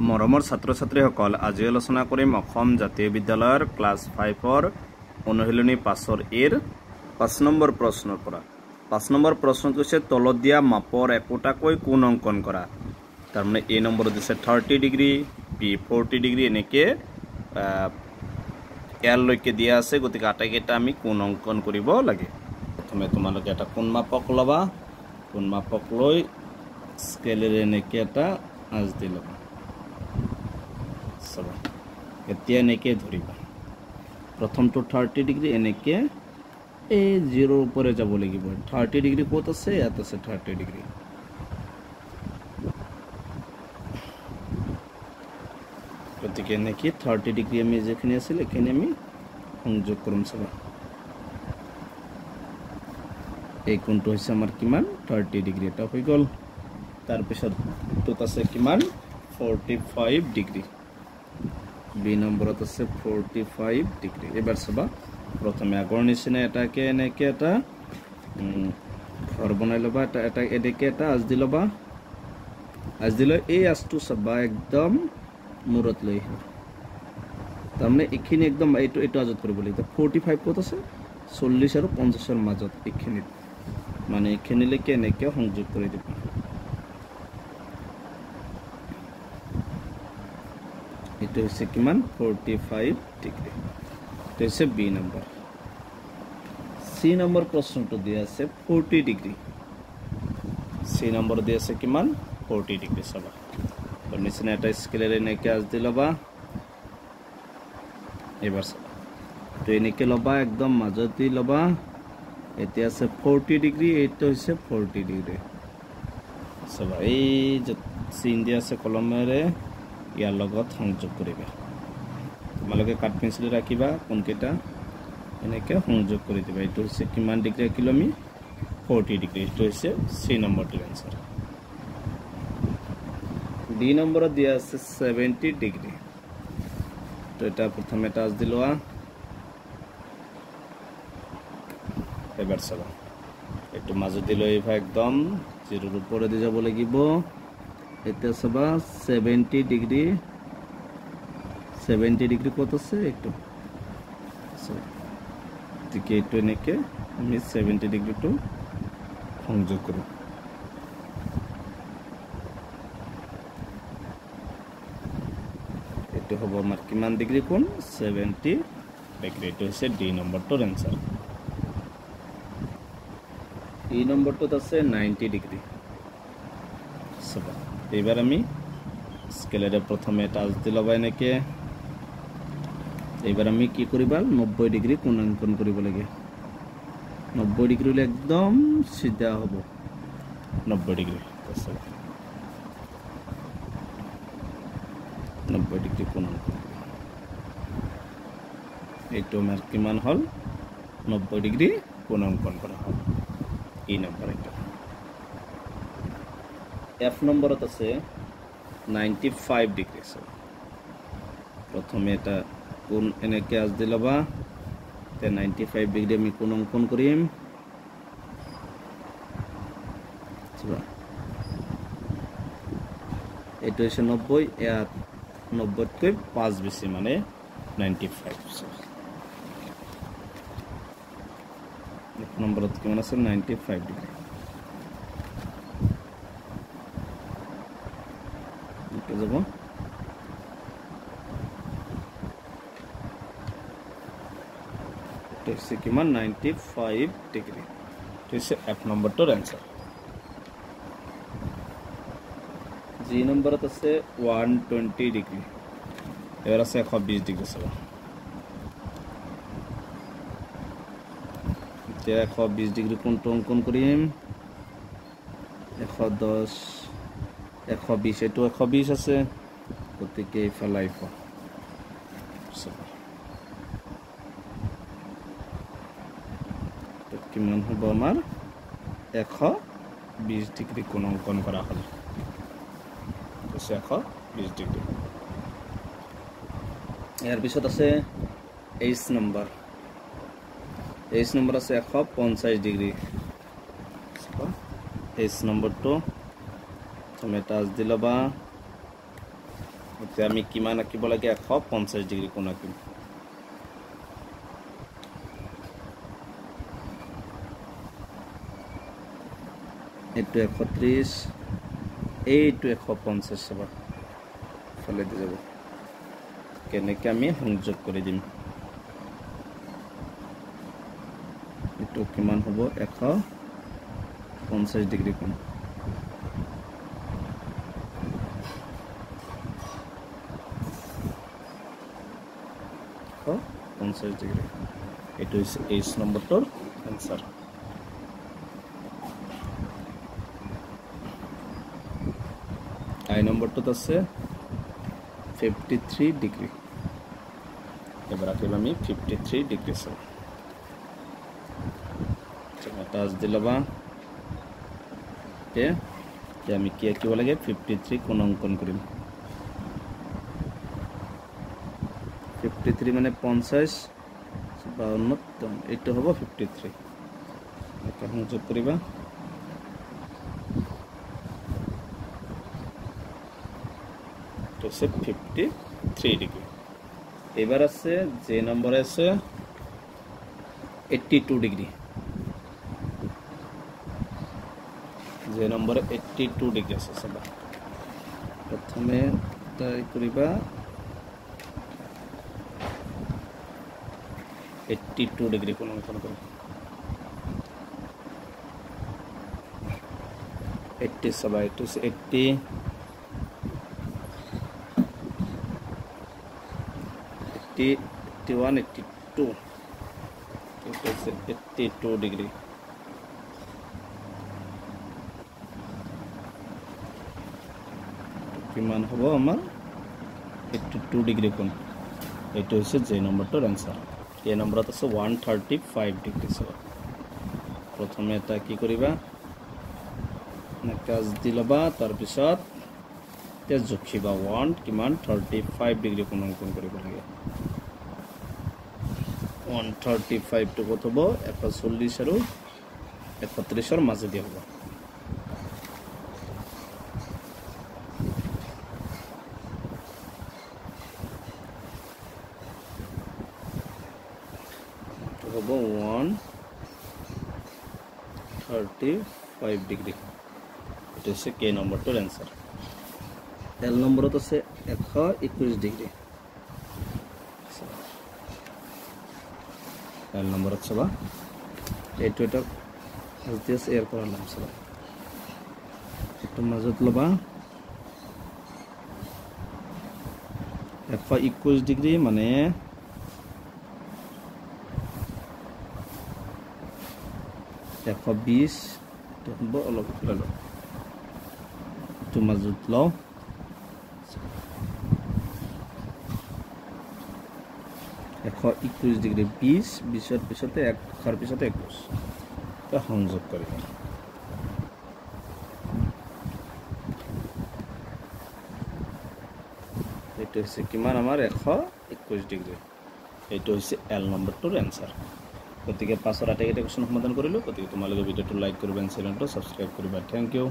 মৰমৰ ছাত্ৰ ছাত্ৰীসকল আজি আলোচনা কৰিম অসম জাতীয় বিদ্যালয়ৰ ক্লাছ 5ৰ অনুশীলনী 5ৰ এৰ 5 নম্বৰ প্ৰশ্নৰ পৰা 5 নম্বৰ প্ৰশ্নটো হৈছে তলত দিয়া মাপৰ একোটাকৈ কোণ অংকন কৰা তাৰ মানে এ নম্বৰ দিছে 30 ডিগ্ৰী বি 40 ডিগ্ৰী এনেকে এল লৈকে দিয়া আছে গতিকে আটাইকেইটা আমি কোণ অংকন কৰিব লাগে প্ৰথমে তোমালোকে এটা কোণ মাপক লবা কোণ মাপক লৈ স্কেলেৰে এনেকে এটা আঁচ দি ল'বা এতিয়া এনেকে ধৰিবা প্ৰথমটো 30 ডিগ্ৰী এনেকে এই 0 উপৰে যাব লাগিব 30 ডিগ্ৰী ক'ত আছে ইয়াত আছে 30 ডিগ্ৰী গতিকে এনেকে 30 ডিগ্ৰী আমি যেখানে আছিল এখানে আমি সংযোগ কৰিম চাবা এই কোণটো হৈছে আমাৰ কিমান 30 ডিগ্ৰী এটা হৈ গল তাৰ পিছত তোত আছে কিমান 45 ডিগ্ৰী বি নম্বৰত আছে 45 ডিগ্ৰী এবাৰ চাবা প্ৰথমে আগৰ নিচিনা এটাকে এনেকে এটা ঘৰ বনাই লবা এটা এদিকে এটা আজ দিলে এই আজটো চাবা একদম মূৰত লৈ তাৰমানে এখিনি একদম এইটো আজত কৰিব লাগিব 45 কত আছে 40 আৰু 50 ৰ মাজত এখিনি মানে এখিনিলৈকে এনেকে সংযোগ কৰি দিবা এটা হচ্ছে কিমান 45 ডিগ্ৰী এটা হচ্ছে বি নম্বৰ সি নম্বৰ প্ৰশ্নটো দিয়া আছে 40 ডিগ্ৰী সি নম্বৰ দিয়া আছে কিমান 40 ডিগ্ৰী চাবা তো নিচনা এটা স্কেলেৰে এনেকে আজ দি লবা এবাৰ চাবা তো এনেকে লবা একদম মাজত দি লবা এতিয়া আছে 40 ডিগ্ৰী এটা হচ্ছে 40 ডিগ্ৰী চাবা এই যে চিন দিয়া আছে কলমেৰে ইয়াৰ লগত সংযোগ কৰিবা তোমালোকে কাট পেন্সিল ৰাখিবা কোনকেটা এনেকে সংযোগ কৰি দিবা এটো হৈছে কিমান ডিগ্ৰী কিলো আমি 40 ডিগ্ৰী এটো হৈছে সি নম্বৰটোৰ आंसर ডি নম্বৰত দিয়া আছে 70 ডিগ্ৰী তো এটা প্ৰথমে টাচ দিলোৱা এবাৰ চাবা এটো মাজত দিলো এইভাগ একদম 0 ৰ উপৰে দি যাব লাগিব এটা সবা 70 ডিগ্ৰী কত আছে একটু ঠিক এইটো এনেকে আমি 70 ডিগ্ৰী টু সংযোগ কৰো এটো হ'ব আমাৰ কিমান ডিগ্ৰী কোণ 70 ডিগ্ৰী এটো হৈছে ডি নম্বৰটোৰ आंसर ই নম্বৰটোত আছে 90 ডিগ্ৰী সবা এবাৰ আমি স্কেলেৰে প্ৰথমে টাচ দি লবা এনেকে এবাৰ আমি কি কৰিবা 90 ডিগ্ৰী কোণ অংকন কৰিব লাগে 90 ডিগ্ৰী লৈ একদম সিধা হ'ব 90 ডিগ্ৰী 90 ডিগ্ৰী কোণ অংকন এইটো আমাৰ কিমান হল 90 ডিগ্ৰী কোণ অংকন কৰা হ'ল ই নম্বৰ এটা এফ নম্বৰত আছে 95 ডিগ্ৰী প্ৰথমে এটা কোণ এনেকে আজ দি লবা তে 95 ডিগ্ৰী আমি কোণ অংকন কৰিম এইটো হৈছে 90 ইয়াত 90 কৈ 5 বেছি মানে 95 এক নম্বৰত কিমান আছে 95 ডিগ্ৰী যাব টেক্সি কিমান 95 ডিগ্ৰী টেক্সি এফ নম্বৰটোৰ आंसर জি নম্বৰত আছে 120 ডিগ্ৰী এৰ আছে 120 ডিগ্ৰী চাবা এতিয়া 120 ডিগ্ৰী কোণটো অংকন কৰিম 110 120 এটো 120 আছে গতিকে ইফালে কিমান হ'ব আমাৰ 120 ডিগ্ৰী কোণ অংকন কৰা হ'ল 120 ডিগ্ৰী ইয়াৰ পিছত আছে এইচ নম্বৰ আছে 150 ডিগ্ৰী এইচ নম্বৰটো তুমি টাচ দি লবা এতিয়া আমি কিমান আঁকিব লাগে 150 ডিগ্ৰী কোণ আঁকিম এইটো 130 এইটো 150 চাবা ফলে দি যাব কেনেকৈ আমি সংযোগ কৰি দিম এইটো কিমান হ'ব 150 ডিগ্ৰী কোণ ডিগ্ৰী এইটো হৈছে H নম্বৰটোৰ এনসাৰ I নম্বৰটোত আছে 53 ডিগ্ৰী এবাৰ আঁকিম আমি 53 ডিগ্ৰী চাওঁ টাচ দি ল'বা এতিয়া আমি কি আঁকিব লাগে 53 কোণ অংকন কৰিম 53 মানে 50 52 এইটো হ'ব 53 এটা সংযোগ কৰিবা তো সে 53 ডিগ্রি এবার আছে যে নম্বরে আছে 82 ডিগ্রি যে নম্বরে 82 ডিগ্রি আছে সবা প্রথমে তাই করিবা 82 ডিগ্রি কোণ অঙ্কন করো 80 সবা 80 81 82 82 ডিগ্রি কিমান হ'ব আমাৰ 82 ডিগ্ৰি কোণ এইটো হৈছে যে নম্বৰটোৰ আনসাৰ এই নম্বৰত আছে 135 ডিগ্ৰি সব প্ৰথমে এটা কি কৰিবা কাজ দি ল'বা তাৰ পিছত তে জুখিবা 1 কিমান 35 ডিগ্ৰি কোণ অঙ্কন কৰিব লাগে 135 to কত হবো 140 আৰু 31 এর মাঝে দিয়ে হবো তো হবো 135 ডিগ্রি এটা হচ্ছে কে নম্বরটার आंसर এল নম্বরত আছে 121 ডিগ্রি এল নম্বর আছে বা এইটো এটা এলটিএস এর করার নাম আছে একটু মাজত লবা 121 ডিগ্রি মানে 120 তো হবো অলপ ললো একটু মাজত লও 121 ডিগ্রি 20 এর পিছতে 1 এর পিছতে 21 তা সংযোগ করি এটা হচ্ছে কিমান আমার 121 ডিগ্রি এইটো হচ্ছে এল নম্বৰটোৰ आंसर গতিকে পাছৰ আটাইকেইটা কোৱেশ্চন সমাধান কৰিলো গতিকে তোমালোকে ভিডিওটো লাইক কৰিবা চেনেলটো সাবস্ক্ৰাইব কৰিবা থ্যাংক ইউ